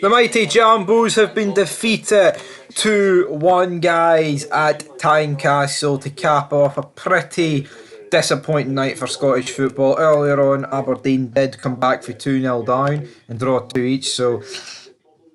The mighty Jambos have been defeated 2-1, guys, at Tynecastle to cap off a pretty disappointing night for Scottish football. Earlier on, Aberdeen did come back for 2-0 down and draw 2 each. So,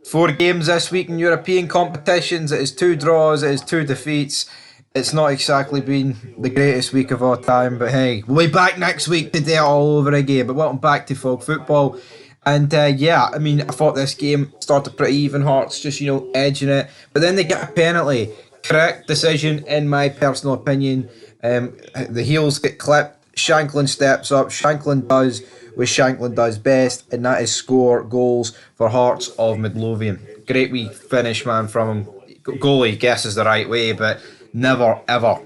4 games this week in European competitions. It is 2 draws, it is 2 defeats. It's not exactly been the greatest week of all time, but hey, we'll be back next week to do it all over again. But welcome back to Folk Football. And yeah, I mean, I thought this game started pretty even. Hearts just, edging it. But then they get a penalty. Correct decision, in my personal opinion. The heels get clipped. Shanklin steps up. Shanklin does what Shanklin does best, and that is score goals for Hearts of Midlothian. Great wee finish, man, from him. Goalie guesses the right way, but never, ever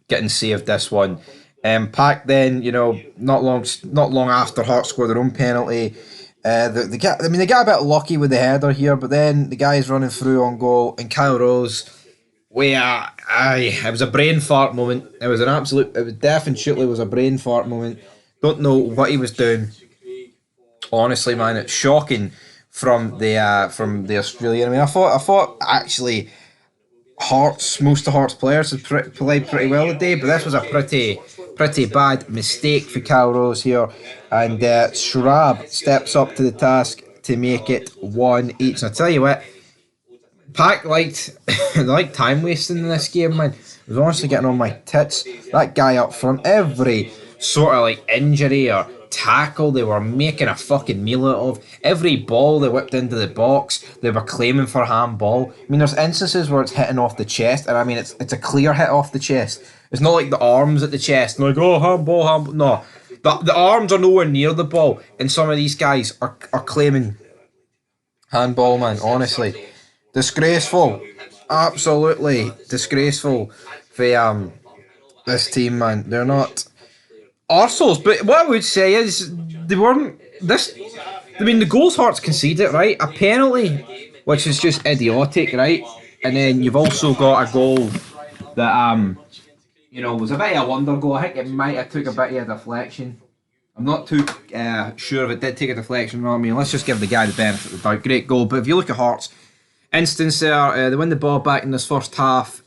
getting saved this one. Paok then, not long after Hearts scored their own penalty. They got a bit lucky with the header here, but then the guy's running through on goal, and Kyle Rose, it was a brain fart moment. It definitely was a brain fart moment. Don't know what he was doing. Honestly, man, it's shocking from the Australian. I mean, I thought actually most of Hearts players had played pretty well today, but this was a pretty bad mistake for Kyle Rose here, and Shrab steps up to the task to make it 1 each. And I tell you what, Paok liked time wasting in this game, man. It was honestly getting on my tits. That guy up front, every sort of injury or tackle they were making a fucking meal out of. Every ball they whipped into the box, they were claiming for handball. I mean, there's instances where it's hitting off the chest, and I mean, it's a clear hit off the chest. It's not like the arms at the chest, like, oh, handball. No, the arms are nowhere near the ball, and some of these guys are claiming handball, man. Honestly, disgraceful, absolutely disgraceful for this team, man. They're not arseholes, but what I would say is they weren't this. I mean, the goals Hearts conceded, right? A penalty, which is just idiotic, right? And then you've also got a goal that was a bit of a wonder goal. I think it might have took a bit of a deflection. I'm not too sure if it did take a deflection or not. I mean, let's just give the guy the benefit of the doubt. Great goal, but if you look at Hearts' instance there, they win the ball back in this first half.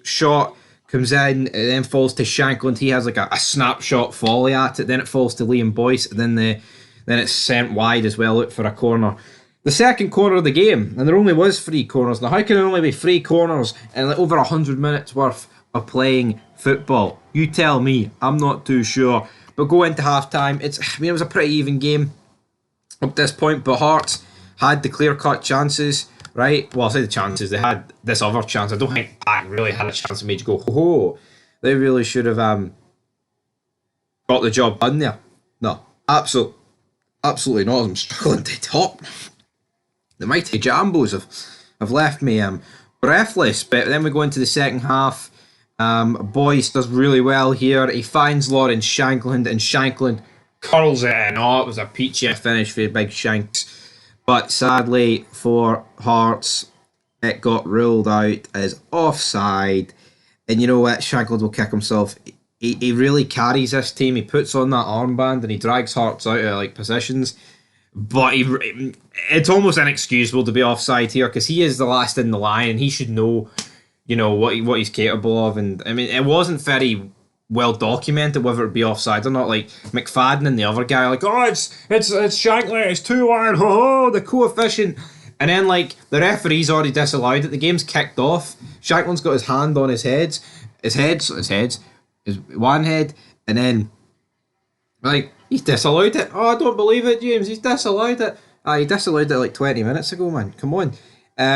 Shot comes in, it then falls to Shanklin. He has a snapshot volley at it. Then it falls to Liam Boyce, and then it's sent wide as well, out for a corner. The second corner of the game, and there only was 3 corners. Now, how can there only be 3 corners in over 100 minutes worth of playing football? You tell me. I'm not too sure. But go into half time. It was a pretty even game up to this point, but Hearts had the clear-cut chances. Right? Well, I'll say the chances. They had this other chance. I don't think Paok really had a chance to make you go, ho. They really should have got the job done there. No, absolutely not. I'm struggling to talk. The mighty Jambos have left me breathless. But then we go into the second half. Boyce does really well here. He finds Lawrence Shanklin, and Shanklin curls it in. Oh, it was a peachy finish for Big Shanks. But sadly for Hearts, it got ruled out as offside. And you know what? Shanklin will kick himself. He really carries this team. He puts on that armband and he drags Hearts out of positions. But it's almost inexcusable to be offside here, because he is the last in the line and he should know, what he's capable of. And I mean, it wasn't very well documented whether it be offside or not. Like McFadden and the other guy are like, oh, it's Shanklin, it's 2-1, ho, the coefficient. And then the referee's already disallowed it. The game's kicked off. Shanklin's got his hand on his one head, and then he's disallowed it. Oh, I don't believe it, James. He's disallowed it. He disallowed it 20 minutes ago, man. Come on.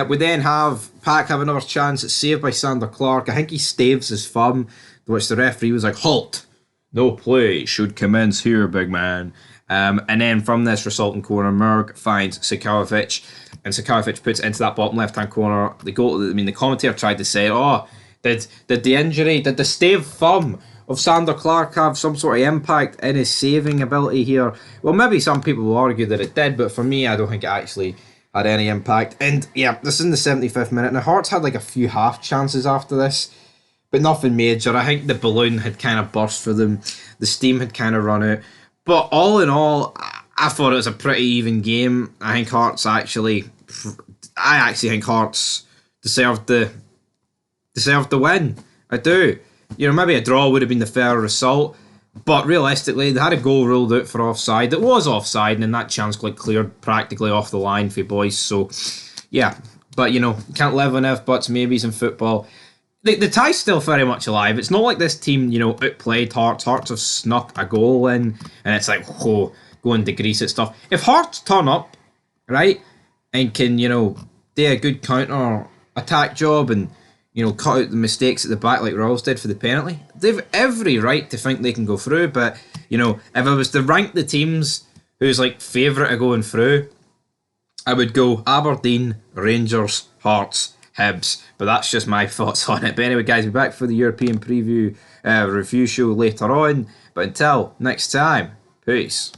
We then have Paok have another chance. It's saved by Sander Clark. I think he staves his thumb, to which the referee was like, halt, no play should commence here, big man. And then from this resulting corner, Merg finds Sikovic, and Sikovic puts it into that bottom left-hand corner. The commentator tried to say, oh, did the staved thumb of Sander Clark have some sort of impact in his saving ability here? Well, maybe some people will argue that it did, but for me, I don't think it actually had any impact. And yeah, this is in the 75th minute. Now, Hearts had a few half chances after this, but nothing major. I think the balloon had kind of burst for them. The steam had kind of run out. But all in all, I thought it was a pretty even game. I think Hearts actually... I actually think Hearts deserved the win. I do. You know, maybe a draw would have been the fair result, but realistically, they had a goal ruled out for offside. It was offside, and then that chance got cleared practically off the line for boys. So, yeah. But, you know, you can't live on if, buts, maybes in football. The tie's still very much alive. It's not like this team, you know, outplayed Hearts. Hearts have snuck a goal in, and it's like, whoa, going to grease it stuff. If Hearts turn up, right, and can, you know, do a good counter attack job and, you know, cut out the mistakes at the back like Royals did for the penalty, they've every right to think they can go through. But, you know, if I was to rank the teams who's like favourite of going through, I would go Aberdeen, Rangers, Hearts, Hibs. But that's just my thoughts on it. But anyway, guys, we'll be back for the European preview review show later on. But until next time, peace.